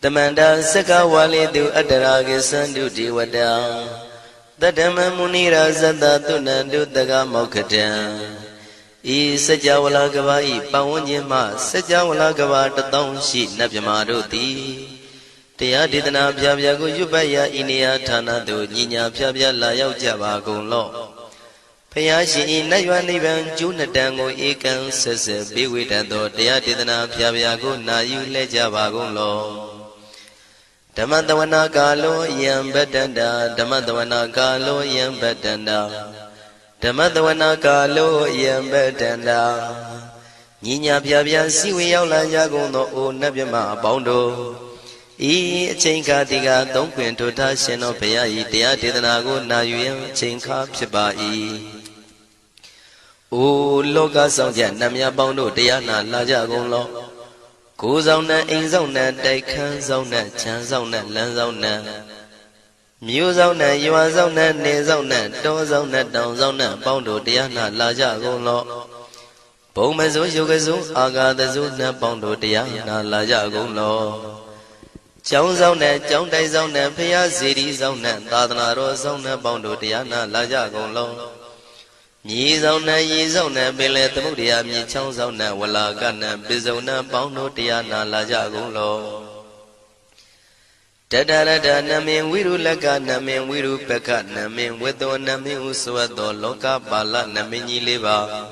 Tamanda Saka Wali do Adaragi Sandu Diwada Tadama Munira Zada Tunandu Daga Mokatan E Sajawala Gavai Pawanyama Sajawala Gava Tatong Shi Nabyamaroti Tia Didana Pyago Yubaya Inia Tana do Nina Pyabya Layao Java Golo Payashi Nayuan Liban Junatango Ekan Sese Biwitado Tia Didana Pyago Nayu Lejava Golo Damadavana Galo Yam Betanda Damadavana Galo Yam Betanda Damadavana Galo Yam Betanda Nina Pyabya Siwi Yaula Yagono O Nabyama Bondo E Chinka Diga Don't Quint to Tashino Paya Tia Didanago Nayu Chinka Pibai O Loga Sonja Namya Bondo Diana Lajagon Go Zona in Zona Daikan Zona Chan Zona Lan Zona Mu Zona Yua Zona Ne Zona Do Zona Down Zona Bondo Diana Lajagon Bomazo Yogazo Aga the Zona Bondo Diana Lajagon Chong Zona, Chong Dai Zona, Pia City Zona, Tadanaro Zona, Bondo Diana, Laja Golo. Yi Zona, Yi Zona, Billet Mudia, Mi Chong Zona, Walla Gana, Bizona, Bondo Diana, Laja Golo. Tadada Namin, Wiru Laga, Namin, Wiru Peka, Namin, Wedo, Namin, Usuado, Loka, Bala, Namini Liva.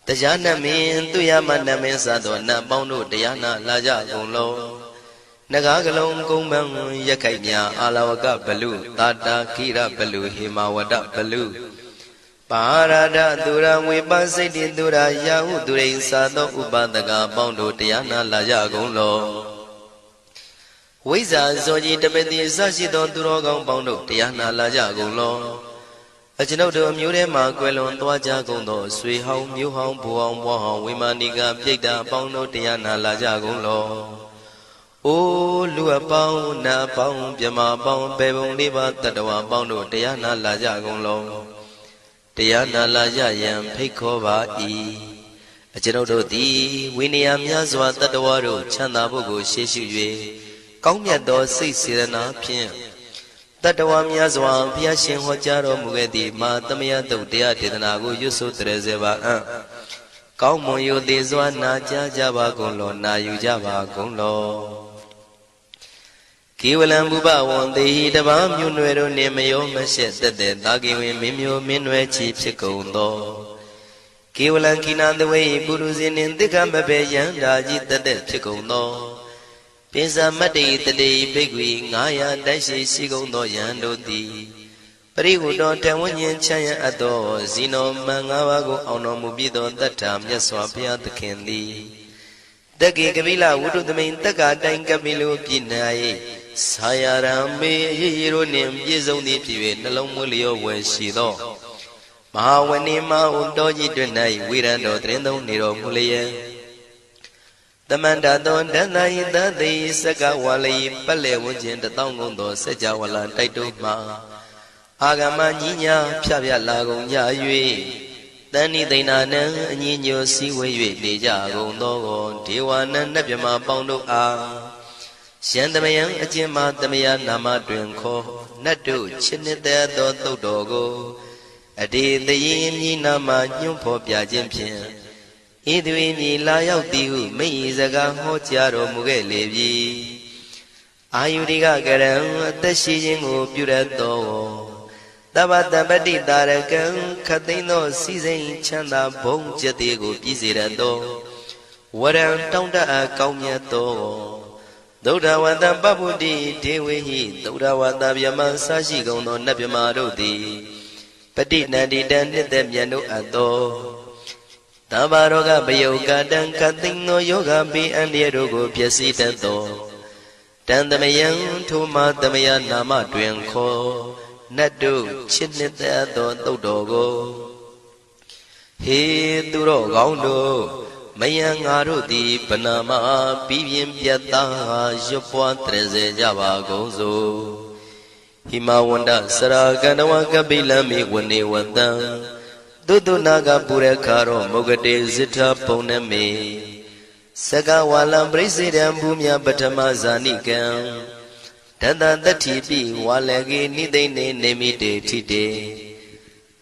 Tajana Min, Tuyama, Namin Sadona, Bondo Diana, Laja Golo. Nagagalong Kumbang Yakanya Alawaka Balu Tata Kira Balu Himawada Balu Parada Dura Wibasidi Dura Yahu Dure Sado Ubadaga Bondo Tiana Laja Golo Wiza Zoji Tabedi Sashido Durogong Bondo Tiana Laja Golo Ajinodo Murema Quelon Twaja Gondo Sui Hong Mu Hong Buong Wahong Wimaniga Pida Bondo Tiana Laja Golo O Lua Pao Na Pao Pyama Pao Pebong Liba Tatawa Bondo Tiana Laja Golo Tiana Laja Yam Pekova E Ajinodo Di Winia Myazwa Tatawaro Chanda Bogo Shishu Yue Kaumyado Sisirana Pien Tatawa Myazwa Pia Shin Hojaro Mugedi Ma Tamia Dotia Tidanago Yusu Trezeva Kaumo Yudizwa Na Java Golo Na Yujava Golo Kiwalam Buba one day the Bam Yunero Nemayo Mashet the Dagi Mimio Minwe Chief Chicondo Kiwalan Kinan the way Buruzin in the Gambabe Yandaji the dead Chicondo Pisa Mati the day Big Wing Aya Dashi Sigondo Yando di Parigu don't tell one yen Chaya Ado Zino Mangawago Ono Mubido that time Yaswapia the Candy Dagi Gavila would do the main Taga Dangabilu Pinai Sayarame Hironim Yizoni Pive Nalomulio when she do Mahawanima Undoji Dunai Wirando Trendo Niro Mulia The Mandadon Danai Dadi Sakawali Pale Wujin the Tongondo Sajawala Taituma Agama Nina Pia Lago Yayue Dani Dinana Nino Siwe Deja Gondo Tiwana Napyama Bondo A Shandamayan Ajima Damaya Nama Drinko Nadu Chinita Do Dogo Adi the Yin Nama Nyumpo Piajimpian Idwini Layao Diu Meizaga Hotiaro Mugelevi Ayuriga Garam the Shijingo Purato Dabata Badi Darakan Katino Season Chanda Bong Jatigo Pizirando Waran Tonda Kaumiato Doda Wanda Babudi Dewi Doda Wanda Yaman Sashi Gono Nabimarodi Padi Nadi Dan Demiano Ado Tabaroga Bayoga Dan Katino Yoga Bi and Yerogo Piasitato Dandamayan Tuma Damaya Nama Dwenko Nadu Chinita Don Dogo He Duro Gondo Mayang Arudi Panama Pivim Piata Jopua Treze Java Gozo Himawanda Saraganawa Kabila Miwani Wanda Dudu Naga Purekaro Mogade Zita Poname Saka walam presidam bumya patama zanikam Tata tatipi walagi nidene nemite tite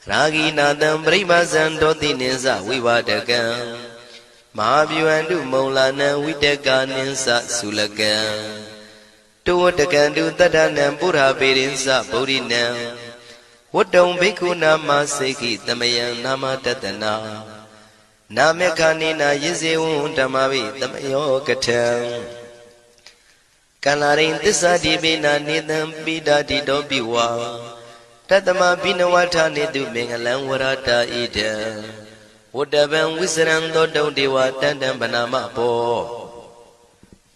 Ragi nadam pribazan doti ninsa vivadakam Mahabhyuandu maulana vidaka ninsa sulakam Tuwatakandu tadanam pura pirinsa purinam Wadam bhikkhu nama seki tamayam nama tatana Namekanina yizewun tamavi tamayo katam Kalarin tisa dibina nidam bidadi dobiwa Tatama binawata nidu mengalang warata ida Wadaban wisran dodong dewa tandam banama po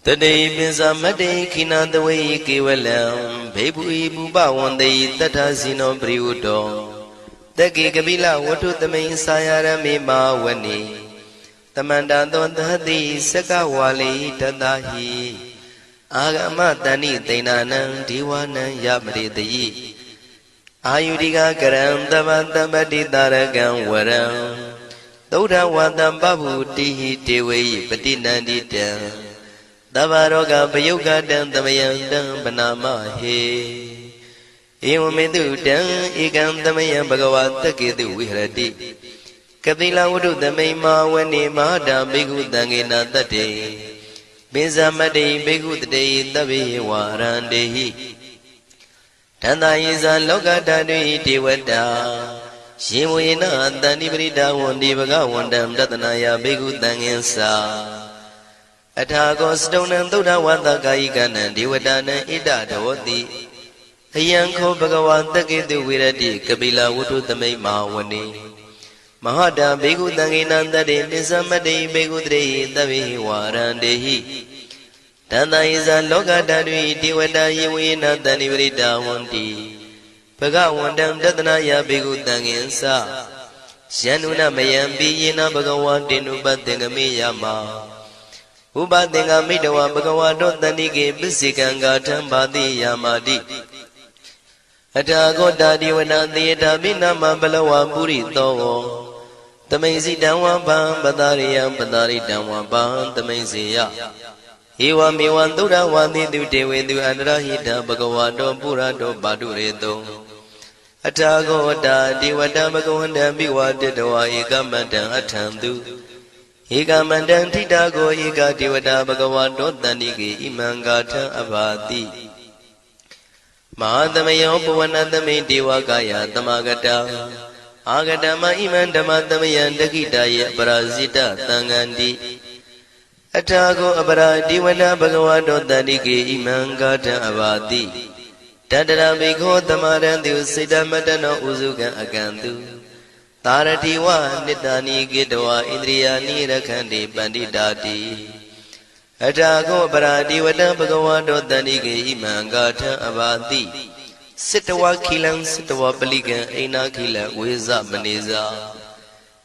Tadai binsa madai kinandawai kiwalam Bebu ibu bawandai tata sino priudo Dagi kabila watu tamay sayarami mawani Tamanda dondhati sakawali tadahi Agama tani tainanang diwanang yamritayi Ayudika karam tabantabati taragang waram Tauda watam babu tihi tewayi patinandita Tavaroga payugadang tamayandang panamahe Ewamedu dang ikam tamayam bhagavata ketu vihrati Kapila udu tamay mawani mahada bhikkhu tangena tate Binsamati bhikkhu tate tabi warandehi Tanda isa loka tadui devata Shimuyena tani prita wandi bhagavandam tatanaya bhikkhu tangensa Athago stonam tuda wata kaikanan devatanan ita dhavati Ayanko bhagavata ketu virati kapila udu tamay mawani Mahada bhikkhu tangenandade nisamati bhikkhu tate tabi warandehi Tanda isa loka tadui devata yewena tani prita wandi Bhagavandam tatanaya bhikkhu tangensa Syanuna mayampi yena bhagavatinu patengami yama Upatenga midawa bhagavato tanike bisikanga thambati yamati Athago tadiwana theta binama balawa puri towo Tamaisi damwa bham padariyam padaritamwa bham tamaisiya Ewa mewan dura wandi du dewedu anrahita bhagavato purato padureto Athago tadiwata bhagavandam biwaditawa ekamandam athandu Ekamandam titago eka devata bhagavato tanike imangatha abhati Mahadamayo puvanatame devakaya tamagata Agatama iman dhamatamayan dakitaya parasita tangandi Athago apara devata bhagavato tanike imangatha abhati Tadara bhikho tamarantu siddhamatano usukan akantu Taratiwa nitani gidwa indriyani rakhandi panditati Athago paradivata bhagavato tanike imangatha abhati Sittawa khilam sittawa palikan aina khila weza maneza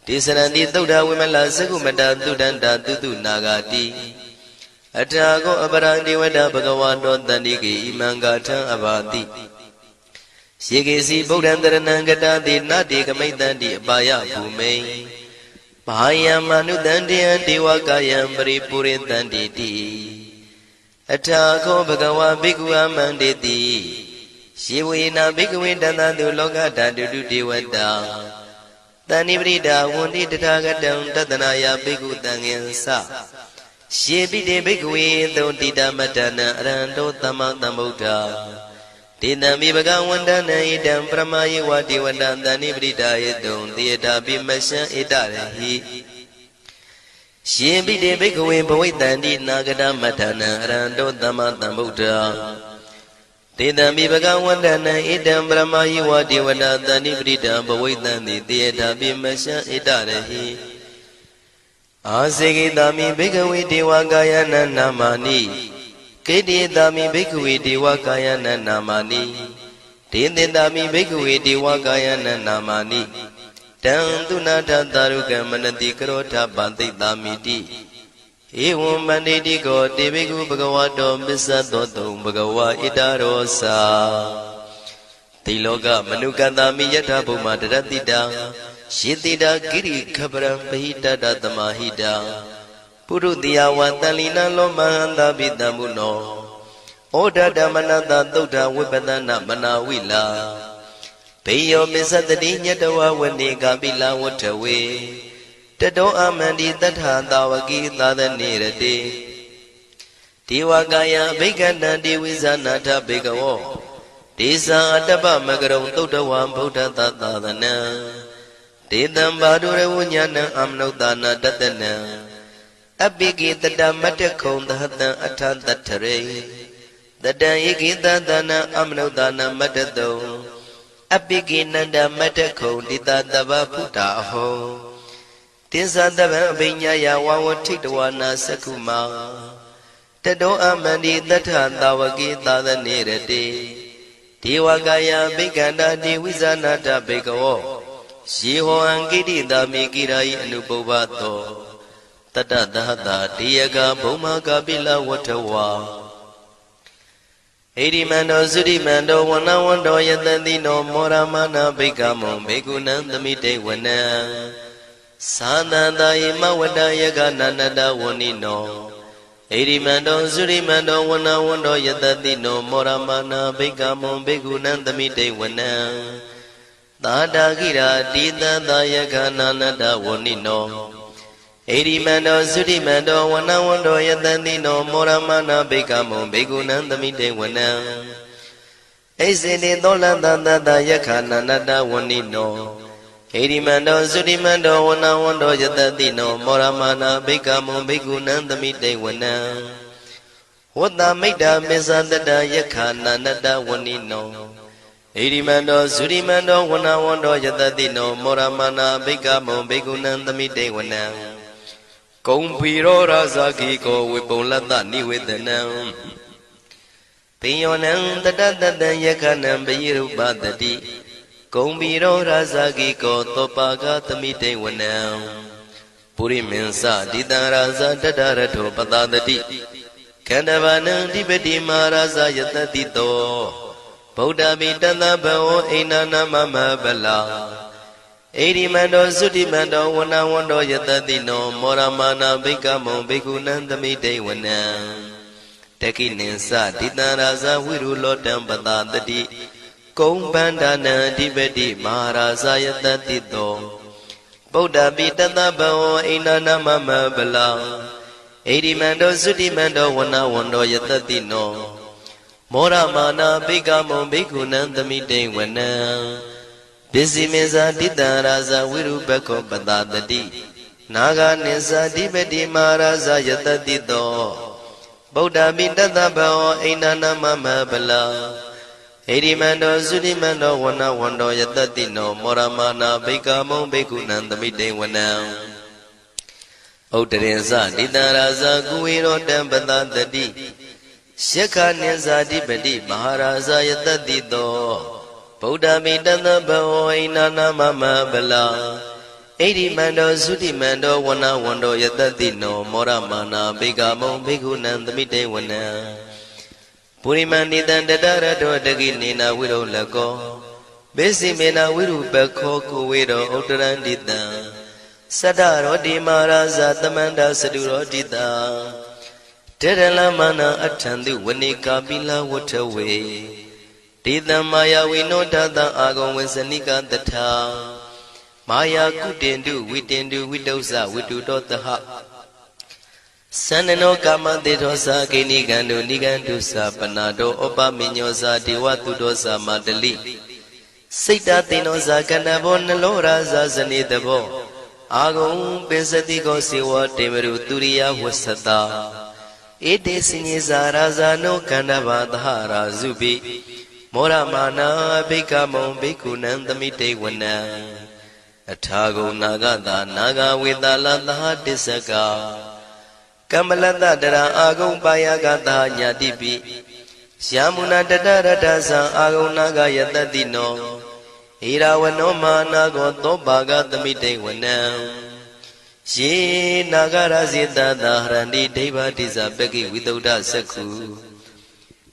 Tisaranti tauda vimala sakumata tudanta tutu nagati Athago paradivata bhagavato tanike imangatha abhati Shikesi Buddhantaranangata Nati Kamaitanti Abaya Bhume Mahayamanudantiyan Devakayam Paripuritanti Athago Bhagava Bhikkhu Amanditi Shivena Bhikkhu Dantantu Lokata Dudu Devata Tani Vrita Wundi Tathagatam Tatanaya Bhikkhu Tangensa Shivite Bhikkhu Dhontita Matana Aranto Tama Tambuddha Tinami bhagavandana idam pramayi vati vandantani pritayadum tiyata bimasya itarahi Shimbide bhikkhave bhavaitanti nagata matana aranto tama tambuddha Tinami bhagavandana idam pramayi vati vandantani pritayadum bhavaitanti tiyata bimasya itarahi Asekitami bhikkhave devakayana namani Kedidami bhikkhave devakayana namani Tindindami bhikkhave devakayana namani Tantunata tarukam manati karota bantidamiti Evam banditi ko devikku bhagavato bissadoto bhagava itarosa Tiloka manukatami yatha bhuma daratita Shitita giri khabram pahita tamahita ပုရုတိယဝတန်လီနလောမဟန္တာပိတံမုနောဩဒဓမ္မနတသုဒ္ဓဝိပဒနာမနာဝိလာဘေယောပစ္စတတိညတဝဝနေကပိလဝထဝေတတောအမန္တိတထသာဝကိသာသနေရတိဒေဝကာယဘိက္ခဏံဒေဝိဇာနာထဘေကဝောဒေဇာအတ္တပမကရုံသုဒ္ဓဝံဗုဒ္ဓသာသနံဒေတံဘာဒုရဝဉာဏံအမနုဿာနာတတနံအပိကိတတမတ္တခုံသဟတံအထတထရေတတံဧကိတသနံအမနုဿာနာမတ္တတုံအပိကိနန္ဒမတ္တခုံတိတတဗ္ဗဖုတာအဟောတိသတဗံအဘိညာယဝဝထိတဝနာသက္ခုမာတတောအမန္တိတထသာဝကိသာသနေရတိဒေဝကာယဘိက္ခန္တာဒေဝိဇာနာတဘေကဝောယေဟောအံကိတိတာမိကိရာယိအနုပုဗ္ဗသောတတသဟတာတေယကဘုံမကပိလဝထဝါဣရိမန္တောသုရိမန္တောဝနဝန္တောယတတိနောမောရမနာဘိက္ခမုံဘေကုဏံသမိတေဝနံသာသန္တာယမဝတ္တယကနန္တဝဏိနောဣရိမန္တောသုရိမန္တောဝနဝန္တောယတတိနောမောရမနာဘိက္ခမုံဘေကုဏံသမိတေဝနံသာတာခိရာတိတသာယကနန္တဝဏိနောဣရိမန္တောသုရိမန္တောဝနဝန္တောယတတိနောမောရမနာဘိက္ခမုံဘေကုဏံသမိတေဝနံဣစေတိသောလတသတယခာနန္တဝဏိနောဣရိမန္တောသုရိမန္တောဝနဝန္တောယတတိနောမောရမနာဘိက္ခမုံဘေကုဏံသမိတေဝနံဝတ္တမိတ္တမေဇတတယခာနန္တဝဏိနောဣရိမန္တောသုရိမန္တောဝနဝန္တောယတတိနောမောရမနာဘိက္ခမုံဘေကုဏံသမိတေဝနံကုံဖီရောရာဇာခိကောဝေပုံလတ္တနိဝေဒနံပိယောနံတတတတံယခဏံပိရုပတတိကုံဖီရောရာဇာခိကောသောပါကသမိတေဝနံပုရိမင်းစတိတံရာဇာတတရထောပတတတိခန္ဓဗနံဓိပတိမာရာဇာယတတိတောဗုဒ္ဓမိတတဘောအိဏနာမမဗလာဣရိမန္တောသုတိမန္တောဝနဝန္တောယတတိနောမောရမနာဘိက္ခမုံဘိက္ခုနံသမိတေဝနံတခိနိသဒိတံရာဇဝိရုလောတံပတတတိကုံပန္ဒနာအဓိပတိမဟာရာဇယတတိတောဗုဒ္ဓပိတတဘောအိဏနာမမဗလာဣရိမန္တောသုတိမန္တောဝနဝန္တောယတတိနောမောရမနာဘိက္ခမုံဘိက္ခုနံသမိတေဝနံပစ္စည်းမေဇာတိတံရာဇဝိရုပခောပတတတိနာဂနိသဓိပတိမဟာရာဇယတတိတောဗုဒ္ဓပိတတဘောအိဏနာမမဗလာဣရိမန္တောသုတိမန္တောဝနဝန္တောယတတိနောမောရမနာဘိက္ခမုံဘိက္ခုနံသမိတေဝနံဥဒ္ဒရေဇတိတံရာဇကုဝေရောတံပတတတိယက္ခနိသဓိပတိမဟာရာဇယတတိတောဗုဒ္ဓမိတတဘောဣဏနာမမဗလာဣရိမန္တောသုတိမန္တောဝနဝန္တောယတတိနောမောရမနာဘိက္ခမုံဘိက္ခုနံသမိတေဝနံပုရိမဏိတံတတရတောတကိနေနာဝိရောလကောဘေစီမေနာဝိရုပခောကုဝေရောဥတ္တရန္တိတံသတ္တရောတိမာရာဇသမန္တာစတုရောတိတာတေရလမနာအထံတုဝနေကာပိလဝထဝေဒေသမာယဝိနောဒတအာဂုံဝေစနိကတထာမာယာကုတင်တုဝိတင်တုဝိတုဇဝိတုတောတဟသန္နနောကာမတေသောသာဂိနိကံတုနိကံတုသာပနာတောဩပမိညောသာဒေဝတုတောသာမတလိစိတ်တသေနောသာကဏဘောနလောရာသာဇနေတဘောအာဂုံပိစတိကောစေဝတေမရုသူရိယဝဆတာဧတေစညေဇာရာဇာနောကန္တဘာသဟရာဇုပိမောရမနာဘိက္ခမုံဘိက္ခုနံသမိတေဝနံအထာဂုံနာဂတာနာဂဝေတလသဟတစ္စကကမ္မလတတရာအာဂုံပါယကတာညာတိပိယာမုနာတတရတသံအာဂုံနာဂယတတိနောဣရာဝနောမာနာကောသောပါကသမိတေဝနံယေနာဂရဇေတသာဟရန္တိဒိဗ္ဗတိဇပကိဝိသုဒ္ဓသက္ခု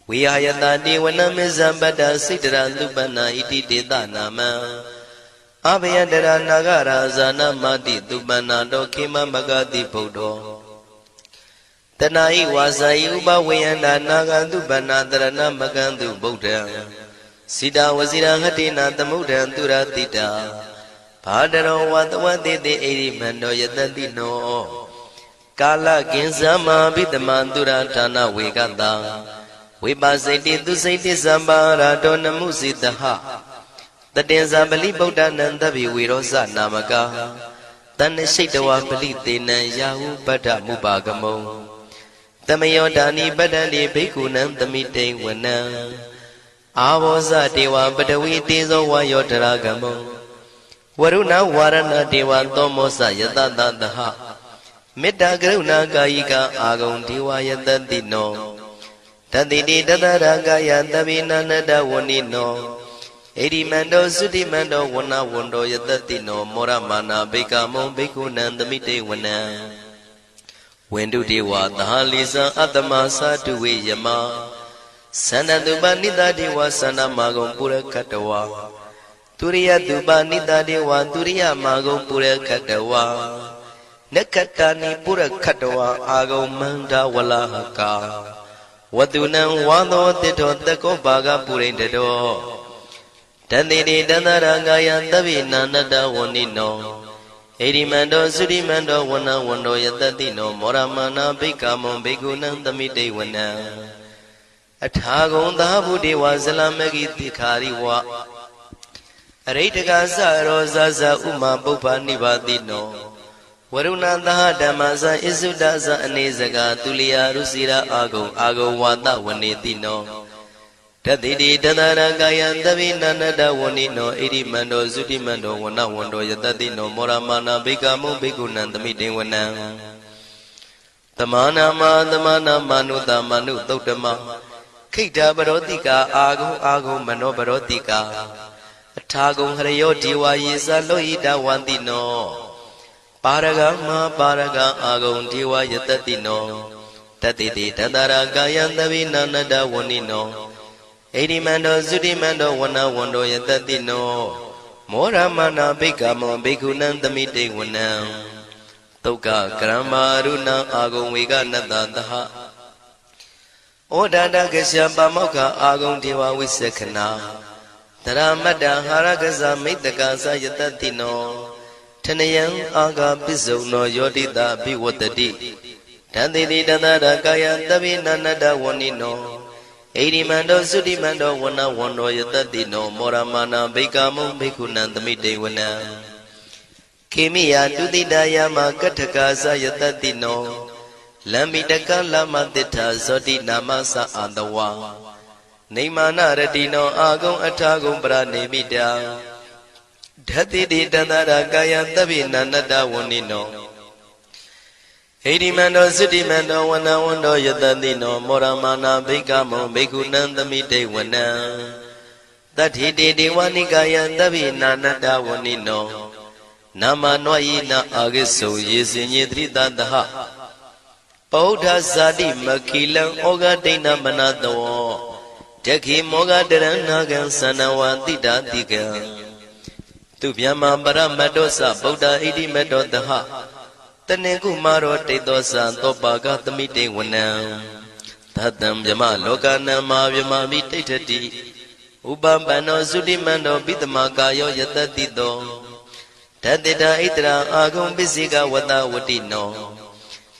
ဝိဟာယတတိဝနမေဇံပတ္တစိတ္တရသုပနာဣတိတေတနာမံအဘယတရနာဂရာဇာနမတိသုပနာတောခေမမဂတိဗုဒ္ဓော တဏှာဤဝါစာဤဥပဝေယန္တာနာဂန္တုဗန္နာတရဏမကံတုဗုဒ္ဓံစိတာဝစီရဟတိနာသမုဒ္ဒံသူရတိတာဘာတရောဝတဝတိတိဣရိမန္တောယတတိနောကာလကင်္စမဘိတမံသူရဌာနဝေကတံဝိပါစိတိသူစိတိသမ္ပါရာတောနမှုစိတဟတတင်္ဇာပလိဗုဒ္ဓနံသဗ္ဗေဝေရောဇနာမကာတဏ္ဍရှိတဝပလိသေနံယာဟုပတ္ထမုပါကမုံသမယောဒါနိပတ္တန္တိဘိက္ခုနံသမိတိဝနံအာဘောဇတေဝပတဝီတေဇောဝါယောတရာကမုံဝရုဏဝါရဏတေဝသောမောဇယတတသဟမေတ္တာကရုဏာကာယိကအာဂုံဒေဝယတတိနောတတိတိတတရာကာယသဗ္ဗေနန္တဝနိနောဣရိမန္တောသုတိမန္တောဝနဝန္တောယတတိနောမောရမာနာဘိကမုံဘိက္ခုနံသမိတေဝနံဝန္တုတေဝသဟလိဇံအတ္တမသာတုဝေယမသန္တတုပနိတတေဝသန္တမာဂုံပုရခတဝါသူရိယတုပနိတတေဝသူရိယမာဂုံပုရခတဝါနက္ခတာနိပုရခတဝါအာဂုံမန္တဝလဟကာဝတုနံဝါသောတိတောတကောဘာဂပုရိတတောတတိတိတတရာကာယသဗ္ဗေနန္တဝနိနောဣရိမန္တောသုတိမန္တောဝနဝန္တောယတတိနောမောရမာနာဘိက္ခမုံဘိက္ခုနံသမိတေဝနံအထာဂုံသာဘုဒေဝဇလမဂိတိခာရိဝအရိတကသရောဇဇဥမာပုပ္ပနိဗ္ဗာတိနောဝရုဏသဟဓမ္မဇဣစုဒဇအနေစကာသူလျာရုစီရာအာဂုံဝါဒဝနေတိနောတတိတိတတရာကာယသဗ္ဗေနန္တဝနိနောဣရိမန္တောသုတိမန္တောဝနဝန္တောယတတိနောမောရမာနာဘိက္ခမုံဘိက္ခုနံသမိတေဝနံသမာနာမနုတမနုသုတ်တမခိတ္တပရောတိကာအာဂုံမနောပရောတိကာအထာဂုံဟရယောဒီဝါယေသလောဟိတဝန္တိနောပါရဂမပါရဂအာဂုံဒီဝါယတတိနောတတိတိတတရာကာယသဗ္ဗေနန္တဝနိနောဣရိမန္တောသုတိမန္တောဝနဝန္တောယတတိနောမောရမနာဘိက္ခမောဘိက္ခုနံသမိတေဝနံသုက္ကကရမရုဏအာဂုံဝေကနတသဟဩဒတကရှပမောက္ခအာဂုံဒေဝဝိသခနာတရမတ္တဟာရကဇမိတ္တကသယတတိနောထနယံအာဂပိစုံနောယောတိတာဘိဝတ္တိတံတိတိတတရကာယသဗ္ဗေနန္တဝနိနောဣရိမန္တောသုတိမန္တောဝနဝန္တောယတတိနောမောရမာနာဘိက္ခမုံဘိက္ခုနံသမိတေဝနံခေမိယတုတိတယမကထကာသယတတိနောလမ္မိတကလမတိထာဇောတိနာမသအာတဝါနေမာနရတိနောအာဂုံအထာဂုံပရနေမိတာဓတိတိတတရာကာယသဗ္ဗေနန္တဝနိနောဣရိမန္တောသုတိမန္တောဝနဝန္တောယတတိနောမောရမာနာဘိက္ခမုံဘိက္ခုနံသမိတေဝနံတတ္ထိတေဒေဝနိကာယသဗ္ဗေနန္တဝနိနောနာမနွာယိနအာဂိစုယေစင်ညေတိတတဟပောဓဇာတိမခိလံဩဃဒိဏမနတောတခိမောဃတရဏဂံသနဝတိတာတိကံသူဗျမပရမတ္တောသဗုဒ္ဓဣတိမတ္တောတဟတနေကုမာရောတိတ်သောသံသောပါကသမိတေဝနံသတံဗျမလောကနံမာဗျမမိတိဋ္ဌတိဥပပန္နောသုတိမန္တောပိတမကာယောယတတိတောတတေတာဣတရာအာဂုံပစ္စေကဝတဝတိနော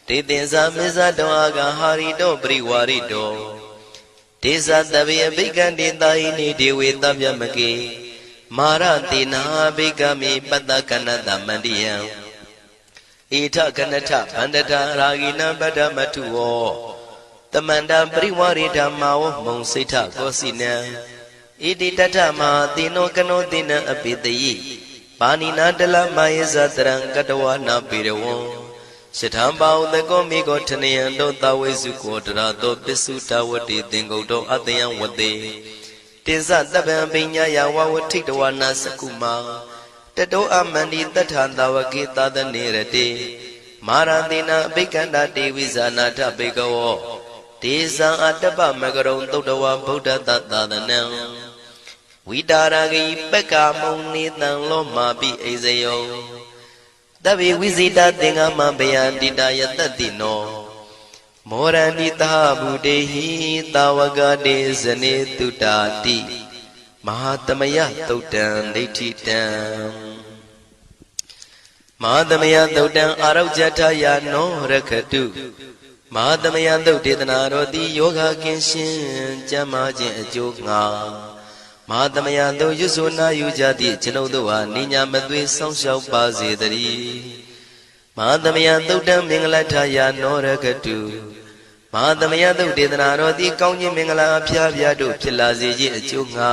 တေသင်္ဇာမေဇတောအာဂဟာရိတောပရိဝါရိတောဒေသတဗေအဘိကံတေတာဟိနိဒေဝေတဗျမကေမာရတေနာဘိကမိပတ္တကနတမန္တိယံဣထကနထဗန္တတာရာဂိနံပတ္တမထုဝောတမန္တပရိဝါရိဓမ္မာဝမုံစိဋ္ဌကောစီနံဣတိတထမဟာတိနောကနောတိနံအပိတယိပါဏိနာတလမယေဇတရံကတဝနာပေရဝံရှထံပါဥတကောမိကောထနယံတောတဝေစုကောတရာတောပစ္စုတဝတိသင်္ကုတ်တောအတယံဝတေတေဇတပံပညာယဝဝထိတဝနာစကုမာတတောအမန္တိတထံတဝကေသာသနေရတေမာရတိနာအဘိကန္တာတေဝိဇာနာထဘေကဝောဒေဇံအတ္တပမကရုံသုတ္တဝဗုဒ္ဓတသာသနံဝိတာရဂိပက္ခမုံနေတံလောမာပိအိဇယောတဗေဝိဇိတသင်္ဃမဘယန္တိတယတတိနော မောရဏိတာဗုတေဟိတာဝကတေဇနေတုတာတိမဟာသမယသုတ်တံဒိဋ္ဌိတံမဟာသမယသုတ်တံအာရုဇ္ဇထယာနောရခတုမဟာသမယသုတ်ဒေသနာတော်သည်ယောဂကင်းရှင်းကျမ်းမာခြင်းအကျိုးငှာမဟာသမယသုတ်ရွဆိုနာယူကြသည့်ကျွန်ုပ်တို့ဟာနိညာမသွေဆောင်းလျှောက်ပါစေတည်းမဟာသမယသုတ်တံမင်္ဂလထယာနောရခတုမဟာသမယသုတ်ဒေသနာတော်သည်ကောင်းခြင်းမင်္ဂလာအဖျားဖျားတို့ဖြစ်လာစေခြင်းအကျိုးငှာ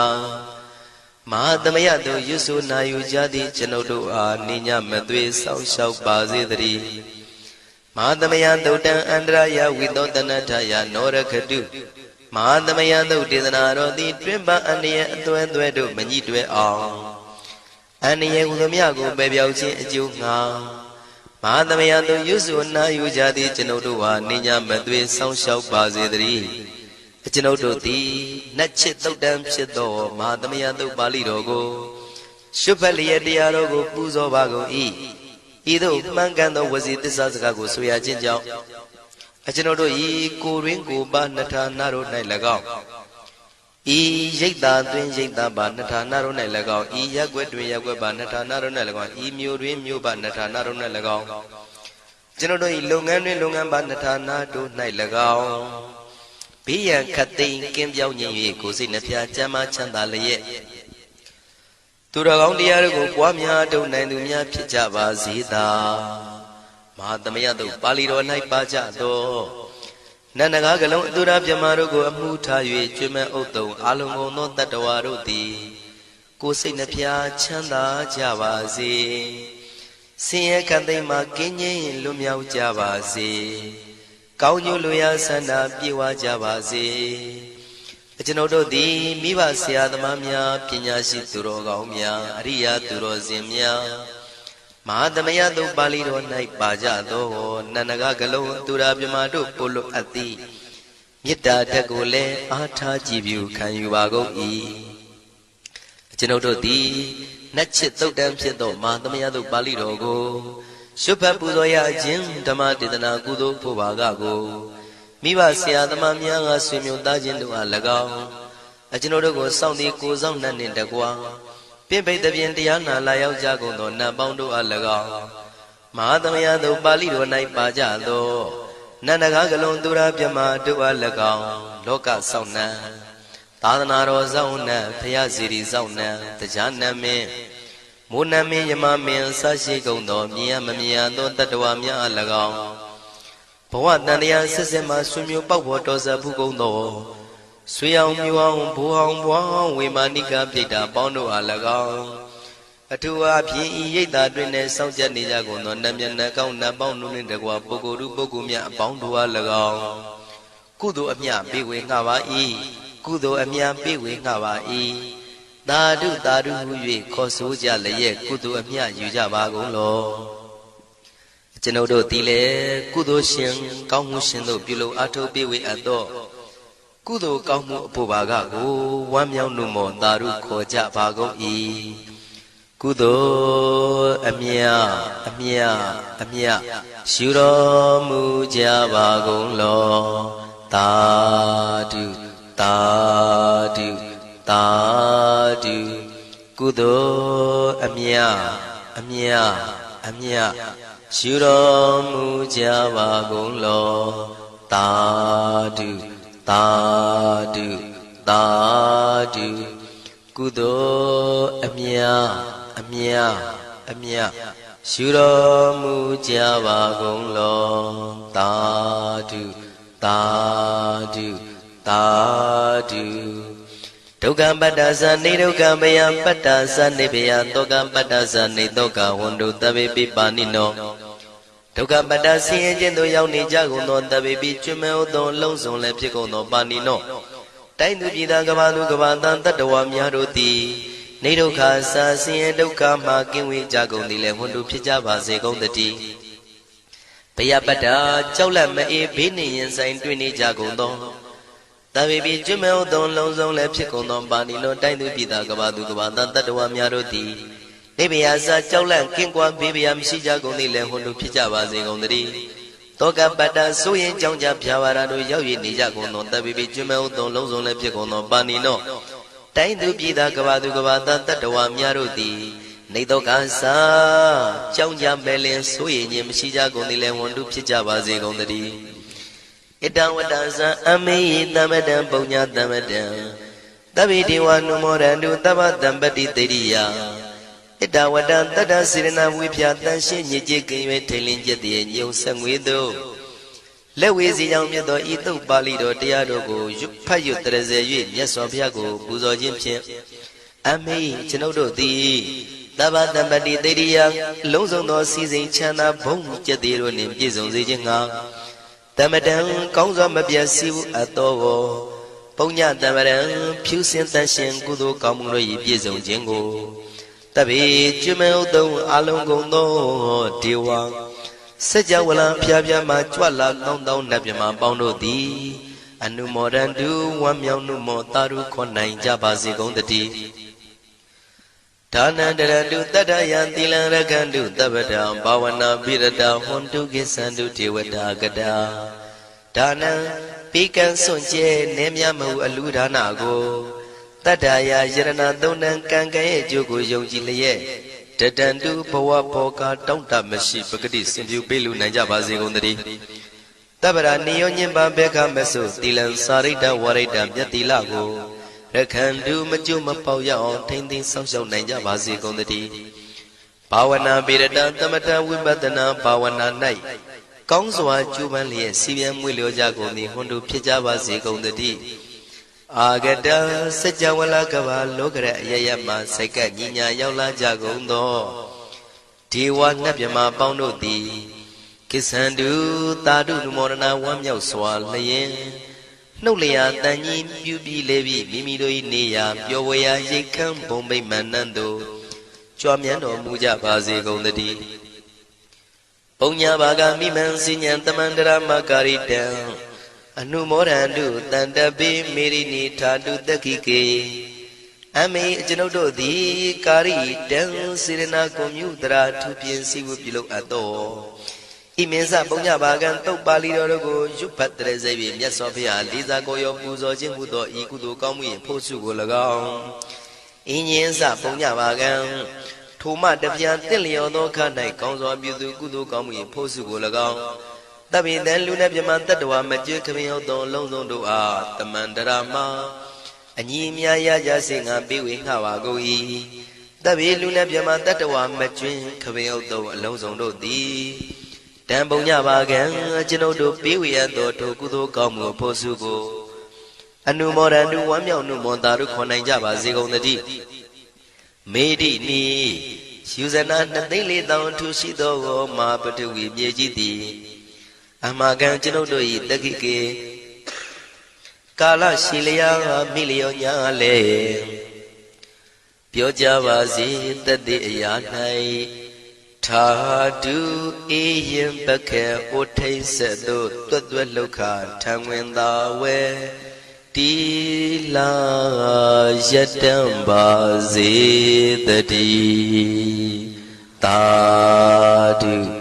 မဟာသမယသုတ်ရွဆိုနာယူကြသည့်ကျွန်ုပ်တို့အားနိညာမသွေဆောင်းလျှောက်ပါစေတည်းမဟာသမယသုတ်တံအန္တရာယဝိသောတနထယာနောရခတုမဟာသမယသုတ်ဒေသနာတော်သည်တွင်ပန်းအန္တရာယ်အသွဲသွဲတို့မညှိတွဲအောင်အန္တရာယ်ဟူသမျှကိုပယ်ပြောက်ခြင်းအကျိုးငှာမဟာသမယသုတ်ရွဆိုနာယူကြသည့်ကျွန်ုပ်တို့ဟာနိညာမသွေဆောင်းလျှောက်ပါစေတည်းကျွန်ုပ်တို့သည်နတ်ချစ်သုတ်တံဖြစ်သောမဟာသမယသုတ်ပါဠိတော်ကိုရှုဖတ်လျက်တရားတော်ကိုပူဇော်ပါကုန်၏ဤသို့မှန်ကန်သောဝစီသစ္စာစကားကိုဆိုရခြင်းကြောင့်ကျွန်ုပ်တို့ဤကိုရင်းကိုပါနှထာနာတို့၌၎င်းဤရိတ်တာတွင်ရိတ်တာပါနှထာနာတို့၌၎င်းဤရက်ွက်တွင်ရက်ွက်ပါနှထာနာတို့၌၎င်းဤမျိုးတွင်မျိုးပါနှထာနာတို့၌၎င်းကျွန်ုပ်တို့ဤလုပ်ငန်းတွင်လုပ်ငန်းပါနှထာနာတို့၌၎င်းဘေးရန်ခတ်သိမ်းကင်းပြောင်းခြင်း၍ကိုယ်စိတ်နှဖျားချမ်းသာချမ်းသာလျက်သူတော်ကောင်းတရားတို့ကိုပွားများထုတ်နိုင်သူများဖြစ်ကြပါစေသာမဟာသမယသုတ်ပါဠိတော်၌ပါကြသောနန္ဒကားကလုံးအတုရပြမတို့ကိုအမှုထား၍ကျွမ်းမဲ့ဥတုံအာလုံကုန်သောတတ္တဝါတို့သည်ကိုယ်စိတ်နှဖျားချမ်းသာကြပါစေဆင်းရဲခတ်သိမ်းမှကင်းငြိမ်းလွတ်မြောက်ကြပါစေကောင်းကျိုးလူရဆန္ဒပြေဝကြပါစေကျွန်ုပ်တို့သည်မိဘဆရာသမားများပညာရှိသူတော်ကောင်းများအရိယာသူတော်စင်များမဟာသမယသုတ်ပါဠိတော်၌ပါကြသောနန္ဒကကလုံးသူရာပြမတို့ပို့လို့အပ်သည်မေတ္တာဓာတ်ကိုလည်းအားထားကြည်ပြုခံယူပါကုန်၏ကျွန်ုပ်တို့သည်နတ်ချစ်သုတ်တံဖြစ်သောမဟာသမယသုတ်ပါဠိတော်ကိုရှုဖတ်ပူဇော်ရခြင်းဓမ္မဒေသနာကုသိုလ်ဖို့ပါကကိုမိဘဆရာသမားများကဆွေမျိုးသားချင်းတို့အား၎င်းကျွန်ုပ်တို့ကိုစောင့်တည်ကိုစောင့်နှံ့နှင့်တကွာပြိပိတ်တပြင်တရားနာလာရောက်ကြကုန်သောနတ်ပေါင်းတို့အား၎င်းမဟာသမယသုတ်ပါဠိတော်၌ပါကြသောနန္ဒကားကလုံးသူရာပြမတို့အား၎င်းလောကစောင့်နှံသာသနာတော်စောင့်နှံဖရာစီရီစောင့်နှံတရားနမင်းမိုးနမင်းယမမင်းဆရှိကုန်သောမြင်ရမမြင်ရသောတတ္တဝါများအား၎င်းဘဝတန်တရားဆက်ဆက်မှဆွေမျိုးပေါက်ပေါ်တော်ဆက်ဖူးကုန်သောဆွေအောင်မျိုးအောင်ဘိုးအောင်ဘွားအောင်ဝေမာနိကပြိတ္တာပေါင်းတို့အား၎င်းအထူးအားဖြင့်ဤရိတ်တာတွင်နဲ့စောင့်ကြနေကြကုန်သောနတ်မြတ်နတ်ကောင်းနတ်ပေါင်းတို့နှင့်တကွာပုဂ္ဂိုလ်တို့ပုဂ္ဂိုလ်များအပေါင်းတို့အား၎င်းကုသိုလ်အမြပေးဝေငှပါ၏ကုသိုလ်အမြပေးဝေငှပါ၏သာဓုသာဓုဟု၍ခေါ်ဆိုကြလျက်ကုသိုလ်အမြယူကြပါကုန်လောကျွန်ုပ်တို့သည်လည်းကုသိုလ်ရှင်ကောင်းမှုရှင်တို့ပြုလုပ်အားထုတ်ပေးဝေအပ်သောကုသိုလ်ကောင်းမှုအဖို့ပါကကိုဝမ်းမြောက်နှုတ်မောသာဓုခေါ်ကြပါကုန်၏ကုသိုလ်အမြအမြအမြရှုတော်မူကြပါကုန်လောသာဓုသာဓုသာဓုကုသိုလ်အမြအမြအမြရှုတော်မူကြပါကုန်လောသာဓုသာဓုသာဓုကုသိုလ်အမြအမြအမြရှုတော်မူကြပါကုန်လောသာဓုသာဓုသာဓုဒုက္ခပတ္တသနေဒုက္ခမယပတ္တသနေဘယတောကပတ္တသနေတောကဝန္တုတဗေပိပါဏိနောဒုက္ခပတ္တဆင်းရဲခြင်းတို့ရောက်နေကြကုန်သောတဗေပိကျွမ်းမဲ့သောလုံးစုံလည်းဖြစ်ကုန်သောပါဏိနောတိုင်းသူပြည်သားကဘာသူကဘာတန်တတ္တဝါများတို့သည်နေဒုက္ခစာဆင်းရဲဒုက္ခမှကင်းဝေးကြကုန်သည်လည်းဝန္တုဖြစ်ကြပါစေကုန်တည်းဘယပတ္တကြောက်လန့်မအေးဘေးနှင့်ရင်ဆိုင်တွေ့နေကြကုန်သောတဗေပိကျွမ်းမဲ့သောလုံးစုံလည်းဖြစ်ကုန်သောပါဏိနောတိုင်းသူပြည်သားကဘာသူကဘာတန်တတ္တဝါများတို့သည်နေဗျာစာကြောက်လန့်ကင်းကွာဘေးဗျာမရှိကြကုန်သည်လည်းဟွန်တို့ဖြစ်ကြပါစေကုန်တည်း တောကပတ္တဆိုရင်ကြောင့်ကြဖြာပါရာတို့ရောက်ရည်နေကြကုန်သောတပိပိကျွမဲဥသုံးလုံးစုံလည်းဖြစ်ကုန်သောပါဏိနောတိုင်းသူပြည်သားကဘာသူကဘာသားတတ္တဝါများတို့သည်နေတော့ကစားကြောင့်ကြမဲ့လင်ဆိုရင်ခြင်းမရှိကြကုန်သည်လည်းဝန်တုဖြစ်ကြပါစေကုန်သတည်းဣတံဝတ္တဇံအမေယတမတံပုံညာတမတံတပိတိဝနုမောရန္တုတပ္ပတံပတိတေရိယဣတဝတ္တတတ္တစေရနာဝိဖြာတန်ရှင်းညစ်ကြေးကင်း၍ထိန်လင်းကျက်တည်းညုံဆက်ငွေတို့လက်ဝေစီကြောင့်မြတ်သောဤသုတ်ပါဠိတော်တရားတော်ကိုဖတ်ရွတ်တရစေ၍မြတ်စွာဘုရားကိုပူဇော်ခြင်းဖြင့်အမေကျွန်ုပ်တို့သည်တပ္ပတံပတိတေရိယအလုံးစုံသောစီစဉ်ချမ်းသာဘုံကျက်သေးတို့နှင့်ပြည့်စုံစေခြင်းငှာတမတံကောင်းစွာမပြတ်စီဘူးအတော်ကိုပုံညတမရံဖြူစင်တန်ရှင်ကုသိုလ်ကောင်းမှုတို့၏ပြည့်စုံခြင်းကိုတပိကျွမဲဥသုံးအလုံးကုန်သောဒေဝစัจ java လံဖျားဖျားမှကြွလာကောင်းသောနတ်မြမပေါင်းတို့သည်အနုမောဒန္တုဝမ်းမြောက်နှုမောတာရုခွန်နိုင်ကြပါစေကုန်တည်းဒါနန္တရတုတတ္တယံသီလံရကန္တုတပ္ပတံဘာဝနာပိရတဟွန်တုကိသန္တုဒေဝတာကတာဒါနံပိကံစွန့်ကျဲနေမြမဟုအလူဒါနကိုတတ္တယာယရဏသုံးတန်ကံကံရဲ့အကျိုးကိုယုံကြည်လျက်တတန္တုဘဝဘောကတောင့်တမရှိပဂတိစင်ပြုပေးလူနိုင်ကြပါစေကုန်သတည်းတပ္ပရာနိယောညင်ပံဘေခမဆုသီလံစာရိတ္တဝရိတ္တမြတ်တိလကိုရခန္တုမကျွမပေါရအောင်ထိမ့်သိမ်းဆောက်ရှောက်နိုင်ကြပါစေကုန်သတည်းဘာဝနာပိရတသမထဝိပဿနာဘာဝနာ၌ကောင်းစွာကျူးပန်းလျက်စီပြန်မွေလျောကြကုန်သည်ဟွန်တုဖြစ်ကြပါစေကုန်သတည်းအာဂတစัจ java လကဘာလောကရအယယမစိတ်ကညီညာရောက်လာကြကုန်သောဒေဝနတ်မြမပေါင်းတို့သည်ကိသန္တုတာတုနုမောဒနာဝမ်းမြောက်စွာလျင်နှုတ်လျာတန်ကြီးပြုပြီးလေပြီးမိမိတို့၏နေရာပျော်ဝေရာရိတ်ခမ်းဘုံမိတ်မန္နန်တို့ကြွမြန်းတော်မူကြပါစေကုန်သတည်းပုံညာဘာဂမိမံစဉ္ဉံတမန္တရမကာရိတံအနုမောဒန္တုတန္တပိမေရိနိထာတုတက္ခိကေအမေကျွန်ုပ်တို့သည်ကာရိတံစေရနာကွန်မြူတရာထူပြင်းစီဝပြုလုပ်အပ်တော်ဣမင်းစပုံညဘာကံတုတ်ပါဠိတော်တို့ကိုရွတ်ဖတ်တရစေ၍မြတ်စွာဘုရားလေးစားကိုရောပူဇော်ခြင်းဟူသောဤကုသိုလ်ကောင်းမှု၏ဖို့စုကို၎င်းဣညင်းစပုံညဘာကံထိုမှတပြန်တင့်လျော်သောခါ၌ကောင်းစွာပြုသူကုသိုလ်ကောင်းမှု၏ဖို့စုကို၎င်းတပိတံလူနဲ့မြမတတ္တဝါမကျွခမင်းဟုတ်သောအလုံးစုံတို့အားတမန္တရာမအညီအများရကြစေငါပေးဝေငှပါကုန်၏တပိလူနဲ့မြမတတ္တဝါမကျွင်းခမင်းဟုတ်သောအလုံးစုံတို့သည်တံပုံညပါကံကျွန်ုပ်တို့ပေးဝေရသောထိုကုသိုလ်ကောင်းမှုဖို့စုကိုအနုမောဒန္တုဝမ်းမြောက်နှုမောတာတို့ခေါ်နိုင်ကြပါစေကုန်သတည်းမေတိနိယူဇနာ2,400,000ထူရှိသောမာပတဝီမြေကြီးသည်အမကံကျွန်ုပ်တို့၏တက္ခိကေကာလရှိလျာမိလျောညာလေပြောကြပါစေတတ္တိအရာ၌ထာတုအေယံပခေဩထိတ်ဆက်သို့တွတ်တွတ်လောက်ခထံဝင်သာဝဲတီလာယတံပါစေတတိသာဓု